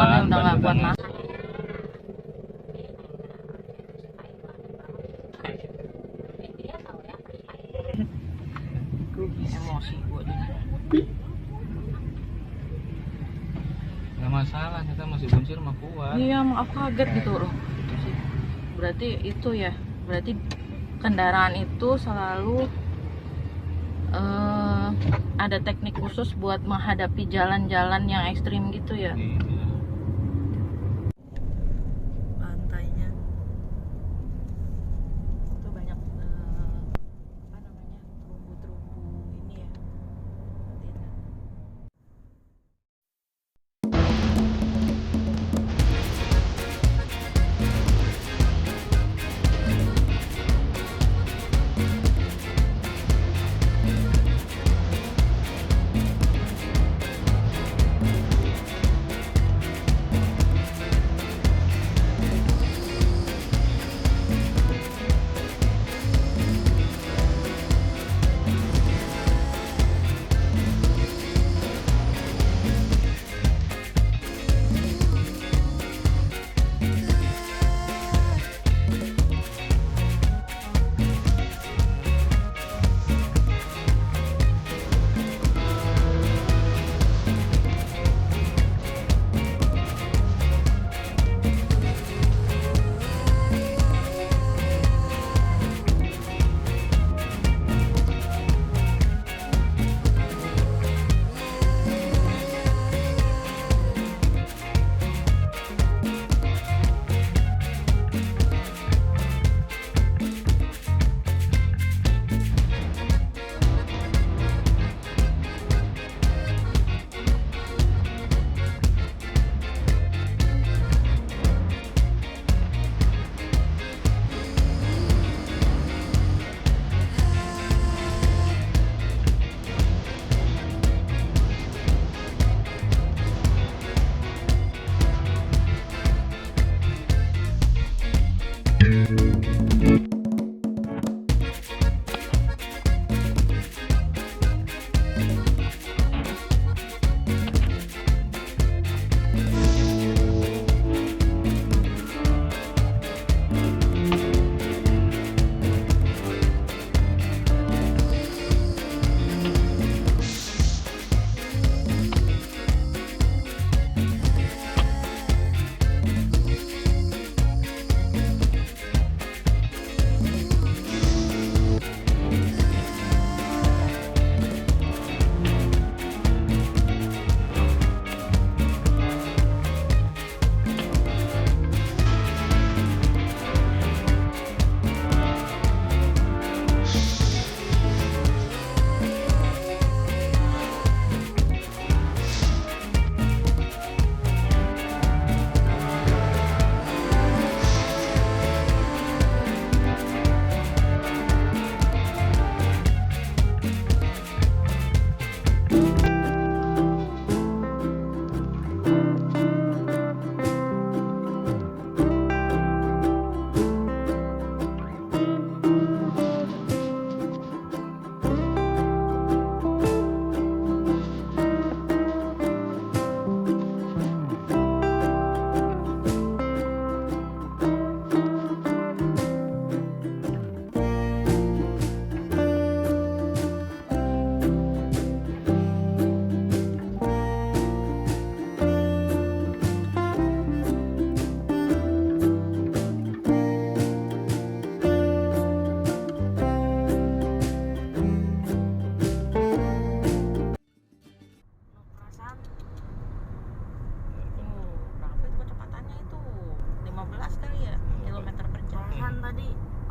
kan udah nggak kuat nahan. Emosi gue nggak masalah, kita masih buncir mah kuat. iya, aku kaget gitu loh. Berarti itu ya, berarti kendaraan itu selalu ada teknik khusus buat menghadapi jalan-jalan yang ekstrim gitu ya. Iya. Pantainya itu banyak apa namanya, terumbu-terumbu ini ya.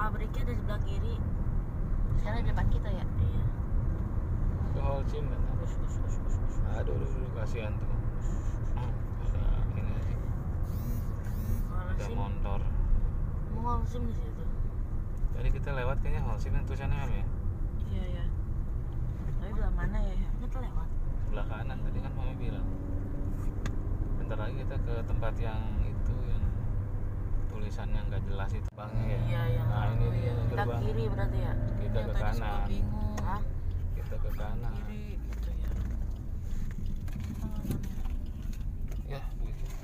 pabriknya ada di sebelah kiri. Sekarang di depan kita ya? Iya. Ke Holcim kan? Aduh, kasihan tuh. Ini sih. Ada motor. Mau Holcim di situ. Tadi kita lewat kayaknya Holcim yang tulisannya Mem ya? Iya ya. Tapi belah mana ya? Kita lewat. Sebelah kanan tadi kan Mami bilang. Bentar lagi kita ke tempat yang itu yang tulisannya nggak jelas itu bangnya ya. Iya yang. Nah ini dia kita gerbang. kiri berarti ya. Kita ke kanan. Bingung. Hah? Kita ke kanan. Kiri gitu ya. Ya begitu.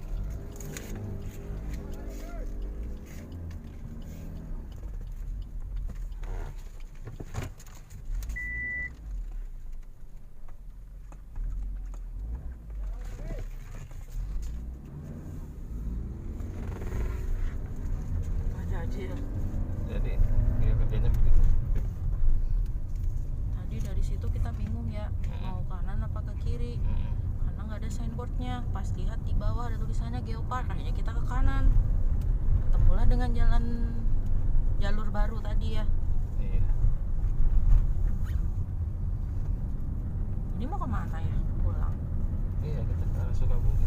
Iya. Jadi dia kerjanya begitu. Tadi dari situ kita bingung ya, mau kanan apa ke kiri, karena nggak ada signboardnya. Pas lihat di bawah ada tulisannya Geopark, akhirnya kita ke kanan. Ketemulah dengan jalur baru tadi ya. Iya. Ini mau kemana ya? Pulang. Iya, kita ke arah Sukabumi.